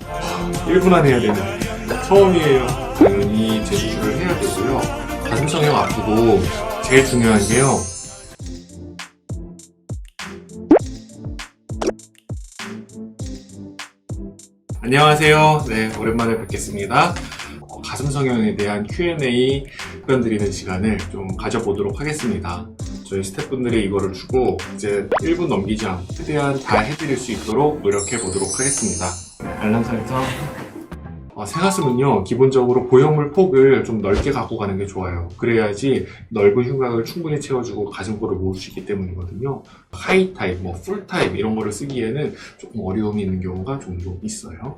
1분 안에 해야 되는 처음이에요. 당연히 재수술을 해야 되고요. 가슴 성형 앞두고 제일 중요한 게요. 안녕하세요. 네, 오랜만에 뵙겠습니다. 가슴 성형에 대한 Q&A 답변 드리는 시간을 좀 가져보도록 하겠습니다. 저희 스태프분들이 이거를 주고 이제 1분 넘기지 않고 최대한 다 해드릴 수 있도록 노력해 보도록 하겠습니다. 알람 설정. 새가슴은요, 기본적으로 보형물 폭을 좀 넓게 갖고 가는 게 좋아요. 그래야지 넓은 흉곽을 충분히 채워주고 가슴골을 모을 수 있기 때문이거든요. 하이 타입, 풀 타입 이런 거를 쓰기에는 조금 어려움이 있는 경우가 종종 있어요.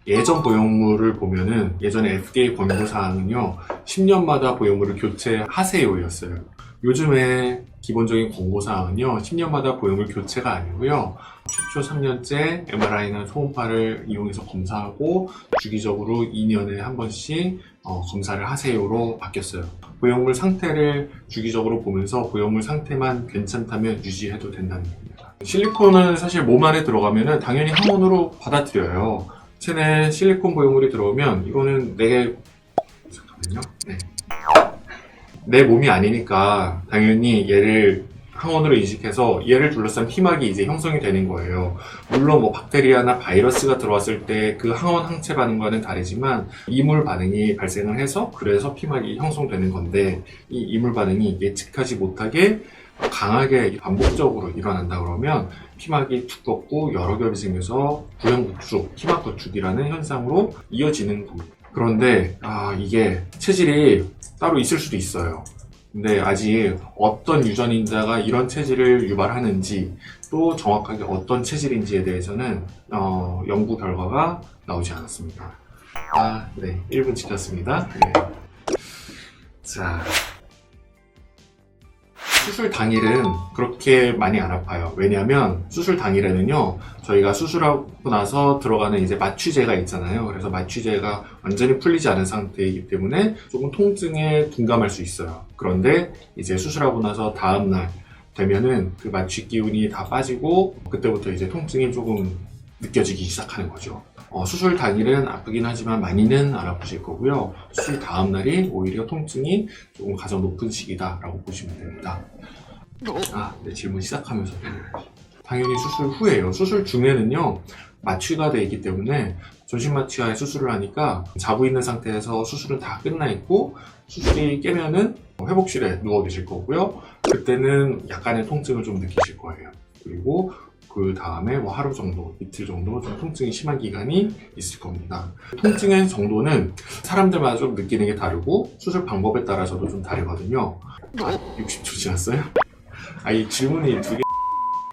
예전 보형물을 보면은 예전에 FDA 권고사항은요, 10년마다 보형물을 교체하세요였어요. 요즘에 기본적인 권고사항은요, 10년마다 보형물 교체가 아니고요, 최초 3년째 MRI나 초음파를 이용해서 검사하고 주기적으로 2년에 한 번씩 검사를 하세요로 바뀌었어요. 보형물 상태를 주기적으로 보면서 보형물 상태만 괜찮다면 유지해도 된다는 겁니다. 실리콘은 사실 몸 안에 들어가면은 당연히 항원으로 받아들여요. 체내 실리콘 보형물이 들어오면 이거는 내 몸이 아니니까 당연히 얘를 항원으로 인식해서 얘를 둘러싼 피막이 이제 형성이 되는 거예요. 물론 박테리아나 바이러스가 들어왔을 때 그 항원 항체 반응과는 다르지만 이물 반응이 발생을 해서 그래서 피막이 형성되는 건데, 이 이물 반응이 예측하지 못하게 강하게 반복적으로 일어난다 그러면 피막이 두껍고 여러 겹이 생겨서 구형구축, 피막구축이라는 현상으로 이어지는 겁니다. 그런데 이게 체질이 따로 있을 수도 있어요. 근데 아직 어떤 유전인자가 이런 체질을 유발하는지, 또 정확하게 어떤 체질인지에 대해서는 연구 결과가 나오지 않았습니다. 네, 1분 지켰습니다. 네. 자, 수술 당일은 그렇게 많이 안 아파요. 왜냐하면 수술 당일에는요, 저희가 수술하고 나서 들어가는 이제 마취제가 있잖아요. 그래서 마취제가 완전히 풀리지 않은 상태이기 때문에 조금 통증에 둔감할 수 있어요. 그런데 이제 수술하고 나서 다음날 되면은 그 마취 기운이 다 빠지고 그때부터 이제 통증이 조금 느껴지기 시작하는 거죠. 수술 당일은 아프긴 하지만 많이는 안 아프실 거고요. 수술 다음 날이 오히려 통증이 조금 가장 높은 시기다라고 보시면 됩니다. 네, 질문 시작하면서 당연히 수술 후에요. 수술 중에는요, 마취가 되어 있기 때문에 전신 마취하에 수술을 하니까 자고 있는 상태에서 수술은 다 끝나 있고 수술이 깨면은 회복실에 누워 계실 거고요. 그때는 약간의 통증을 좀 느끼실 거예요. 그리고 그 다음에 하루 정도, 이틀 정도 좀 통증이 심한 기간이 있을 겁니다. 통증의 정도는 사람들마다 좀 느끼는 게 다르고 수술 방법에 따라서도 좀 다르거든요. 60초 지났어요? 이 질문이 두 개.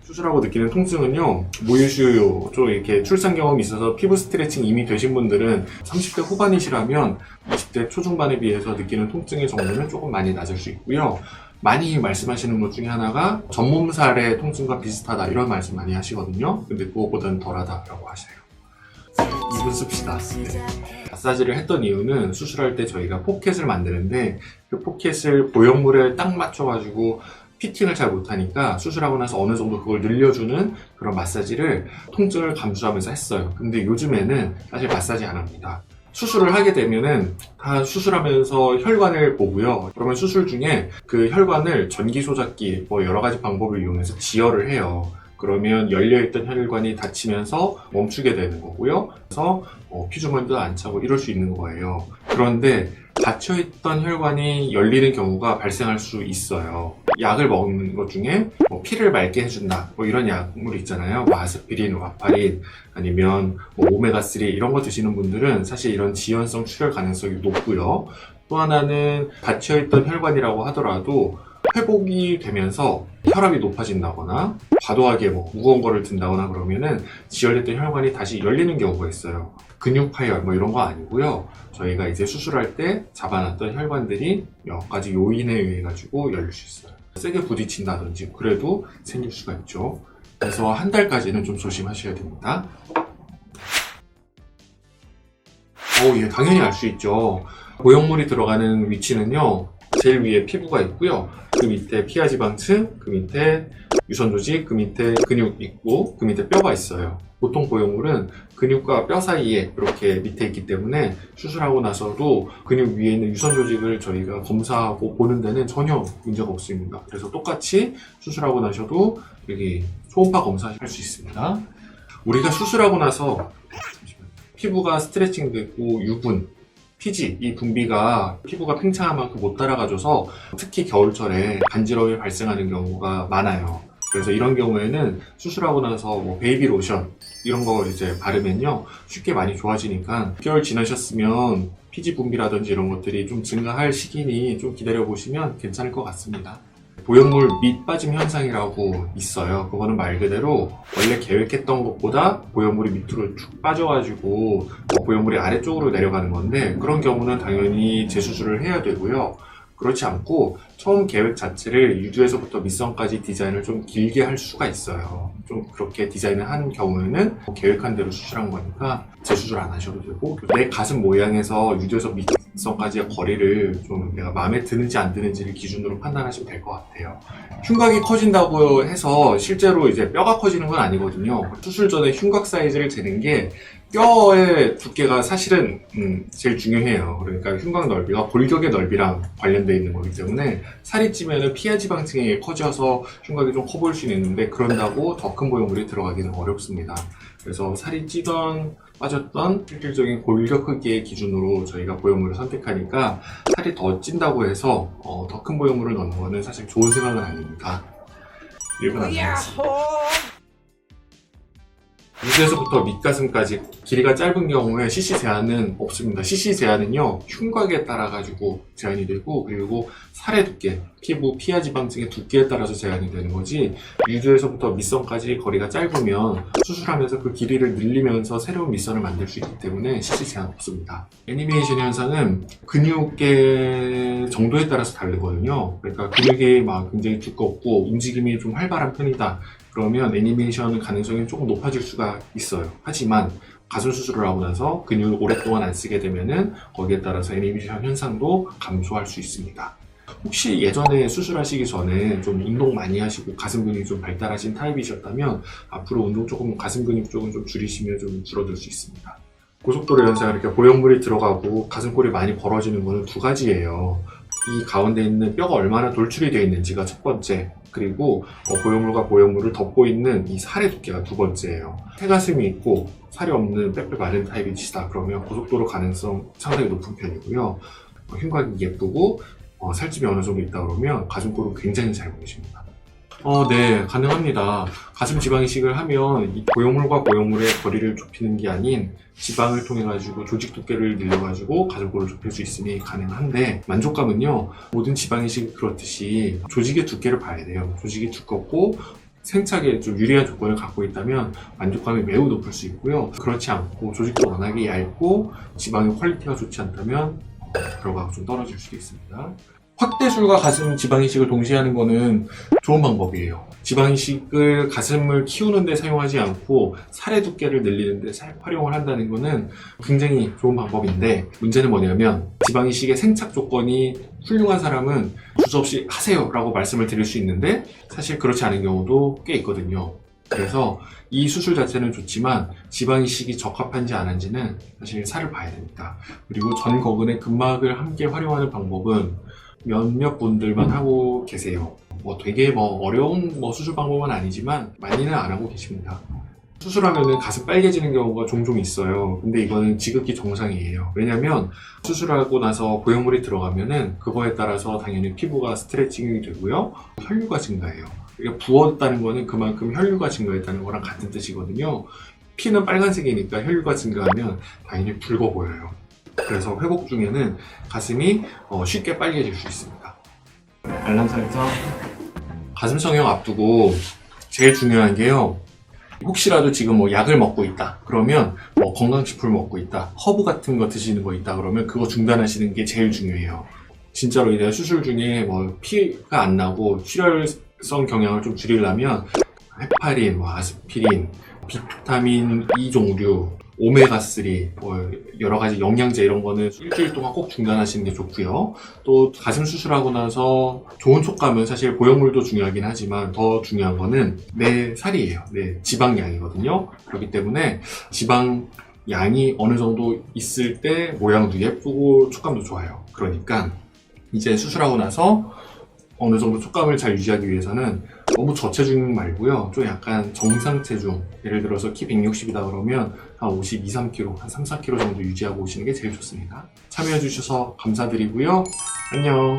수술하고 느끼는 통증은요, 모유수유, 좀 이렇게 출산 경험이 있어서 피부 스트레칭 이미 되신 분들은 30대 후반이시라면 20대 초중반에 비해서 느끼는 통증의 정도는 조금 많이 낮을 수 있고요. 많이 말씀하시는 것 중에 하나가 전몸살의 통증과 비슷하다 이런 말씀 많이 하시거든요. 근데 그거보다는 덜하다라고 하세요. 2분 씁시다. 네. 마사지를 했던 이유는 수술할 때 저희가 포켓을 만드는데 그 포켓을 보형물에 딱 맞춰가지고 피팅을 잘 못하니까 수술하고 나서 어느 정도 그걸 늘려주는 그런 마사지를 통증을 감수하면서 했어요. 근데 요즘에는 사실 마사지 안 합니다. 수술을 하게 되면은 다 수술하면서 혈관을 보고요. 그러면 수술 중에 그 혈관을 전기 소잡기 여러 가지 방법을 이용해서 지혈을 해요. 그러면 열려있던 혈관이 닫히면서 멈추게 되는 거고요. 그래서 피주머니도 안 차고 이럴 수 있는 거예요. 그런데 닫혀있던 혈관이 열리는 경우가 발생할 수 있어요. 약을 먹는 것 중에 피를 맑게 해준다 이런 약물 있잖아요. 아스피린, 와파린 아니면 오메가3 이런 거 드시는 분들은 사실 이런 지연성 출혈 가능성이 높고요. 또 하나는 닫혀있던 혈관이라고 하더라도 회복이 되면서 혈압이 높아진다거나 과도하게 무거운 거를 든다거나 그러면은 지혈됐던 혈관이 다시 열리는 경우가 있어요. 근육 파열 이런 거 아니고요. 저희가 이제 수술할 때 잡아놨던 혈관들이 몇 가지 요인에 의해 가지고 열릴 수 있어요. 세게 부딪힌다든지 그래도 생길 수가 있죠. 그래서 한 달까지는 좀 조심하셔야 됩니다. 예, 당연히 알 수 있죠. 보형물이 들어가는 위치는요, 제일 위에 피부가 있고요. 그 밑에 피하지방층, 그 밑에 유선조직, 그 밑에 근육 있고 그 밑에 뼈가 있어요. 보통 보형물은 근육과 뼈 사이에 이렇게 밑에 있기 때문에 수술하고 나서도 근육 위에 있는 유선 조직을 저희가 검사하고 보는 데는 전혀 문제가 없습니다. 그래서 똑같이 수술하고 나셔도 여기 초음파 검사할 수 있습니다. 우리가 수술하고 나서 피부가 스트레칭 되고 유분, 피지, 이 분비가 피부가 팽창한 만큼 못 따라가줘서 특히 겨울철에 간지러움이 발생하는 경우가 많아요. 그래서 이런 경우에는 수술하고 나서 뭐 베이비 로션 이런 거 이제 바르면요 쉽게 많이 좋아지니까 6개월 지나셨으면 피지 분비라든지 이런 것들이 좀 증가할 시기니 좀 기다려 보시면 괜찮을 것 같습니다. 보형물 밑 빠짐 현상이라고 있어요. 그거는 말 그대로 원래 계획했던 것보다 보형물이 밑으로 쭉 빠져가지고 보형물이 아래쪽으로 내려가는 건데, 그런 경우는 당연히 재수술을 해야 되고요. 그렇지 않고 처음 계획 자체를 유두에서부터 밑선까지 디자인을 좀 길게 할 수가 있어요. 좀 그렇게 디자인을 하는 경우에는 계획한 대로 수술한 거니까 재수술 안 하셔도 되고, 내 가슴 모양에서 유두에서 밑선까지의 거리를 좀 내가 마음에 드는지 안 드는지를 기준으로 판단하시면 될 것 같아요. 흉곽이 커진다고 해서 실제로 이제 뼈가 커지는 건 아니거든요. 수술 전에 흉곽 사이즈를 재는 게 뼈의 두께가 사실은 제일 중요해요. 그러니까 흉곽 넓이가 골격의 넓이랑 관련되어 있는 거기 때문에 살이 찌면은 피하 지방층이 커져서 흉곽이 좀 커 보일 수는 있는데, 그런다고 더 큰 보형물이 들어가기는 어렵습니다. 그래서 살이 찌던 빠졌던 실질적인 골격 크기의 기준으로 저희가 보형물을 선택하니까, 살이 더 찐다고 해서 더 큰 보형물을 넣는 거는 사실 좋은 생각은 아닙니다. 1분 안 남았습니다. 유두에서부터 밑가슴까지 길이가 짧은 경우에 CC 제한은 없습니다. CC 제한은요 흉곽에 따라 가지고 제한이 되고, 그리고 살의 두께, 피부 피하 지방층의 두께에 따라서 제한이 되는 거지, 유두에서부터 밑선까지 거리가 짧으면 수술하면서 그 길이를 늘리면서 새로운 밑선을 만들 수 있기 때문에 CC 제한 없습니다. 애니메이션 현상은 근육의 정도에 따라서 다르거든요. 그러니까 근육이 막 굉장히 두껍고 움직임이 좀 활발한 편이다, 그러면 애니메이션 가능성이 조금 높아질 수가 있어요. 하지만 가슴 수술을 하고 나서 근육을 오랫동안 안 쓰게 되면은 거기에 따라서 애니메이션 현상도 감소할 수 있습니다. 혹시 예전에 수술하시기 전에 좀 운동 많이 하시고 가슴 근육이 좀 발달하신 타입이셨다면 앞으로 운동 조금, 가슴 근육 쪽은 좀 줄이시면 좀 줄어들 수 있습니다. 고속도로 현상, 이렇게 보형물이 들어가고 가슴골이 많이 벌어지는 거는 두 가지예요. 이 가운데 있는 뼈가 얼마나 돌출이 되어 있는지가 첫 번째, 그리고 보형물과 보형물을 덮고 있는 이 살의 두께가 두 번째예요. 폐가슴이 있고 살이 없는 빼빼 마른 타입이시다 그러면 고속도로 가능성 상당히 높은 편이고요. 흉곽이 예쁘고 살집이 어느 정도 있다 그러면 가슴골은 굉장히 잘 보이십니다. 네, 가능합니다. 가슴 지방 이식을 하면 이 보형물과 보형물의 거리를 좁히는 게 아닌 지방을 통해 가지고 조직 두께를 늘려 가지고 가슴골을 좁힐 수 있으니 가능한데, 만족감은요 모든 지방 이식이 그렇듯이 조직의 두께를 봐야 돼요. 조직이 두껍고 생착에 좀 유리한 조건을 갖고 있다면 만족감이 매우 높을 수 있고요. 그렇지 않고 조직도 워낙에 얇고 지방의 퀄리티가 좋지 않다면 결과가 좀 떨어질 수도 있습니다. 확대술과 가슴 지방이식을 동시에 하는 거는 좋은 방법이에요. 지방이식을 가슴을 키우는 데 사용하지 않고 살의 두께를 늘리는 데 활용을 한다는 거는 굉장히 좋은 방법인데, 문제는 뭐냐면 지방이식의 생착 조건이 훌륭한 사람은 주저없이 하세요 라고 말씀을 드릴 수 있는데 사실 그렇지 않은 경우도 꽤 있거든요. 그래서 이 수술 자체는 좋지만 지방이식이 적합한지 안 한지는 사실 살을 봐야 됩니다. 그리고 전거근의 근막을 함께 활용하는 방법은 몇몇 분들만 하고 계세요. 되게 어려운 수술 방법은 아니지만 많이는 안 하고 계십니다. 수술하면은 가슴 빨개지는 경우가 종종 있어요. 근데 이거는 지극히 정상이에요. 왜냐면 수술하고 나서 보형물이 들어가면은 그거에 따라서 당연히 피부가 스트레칭이 되고요. 혈류가 증가해요. 그러니까 부었다는 거는 그만큼 혈류가 증가했다는 거랑 같은 뜻이거든요. 피는 빨간색이니까 혈류가 증가하면 당연히 붉어 보여요. 그래서 회복 중에는 가슴이 쉽게 빨개질 수 있습니다. 알람 설정. 가슴 성형 앞두고 제일 중요한 게요, 혹시라도 지금 약을 먹고 있다 그러면 건강식품을 먹고 있다, 허브 같은 거 드시는 거 있다 그러면 그거 중단하시는 게 제일 중요해요. 진짜로 이제 수술 중에 피가 안 나고 출혈성 경향을 좀 줄이려면 헤파린, 아스피린, 비타민 E 종류 오메가3, 뭐 여러 가지 영양제 이런 거는 일주일 동안 꼭 중단하시는 게 좋고요. 또 가슴 수술하고 나서 좋은 촉감은 사실 보형물도 중요하긴 하지만 더 중요한 거는 내 살이에요. 내 지방량이거든요. 그렇기 때문에 지방 양이 어느 정도 있을 때 모양도 예쁘고 촉감도 좋아요. 그러니까 이제 수술하고 나서 어느 정도 촉감을 잘 유지하기 위해서는 너무 저체중 말고요. 좀 약간 정상 체중. 예를 들어서 키 160이다 그러면 한 52, 3kg, 한 3, 4kg 정도 유지하고 오시는 게 제일 좋습니다. 참여해주셔서 감사드리고요. 안녕.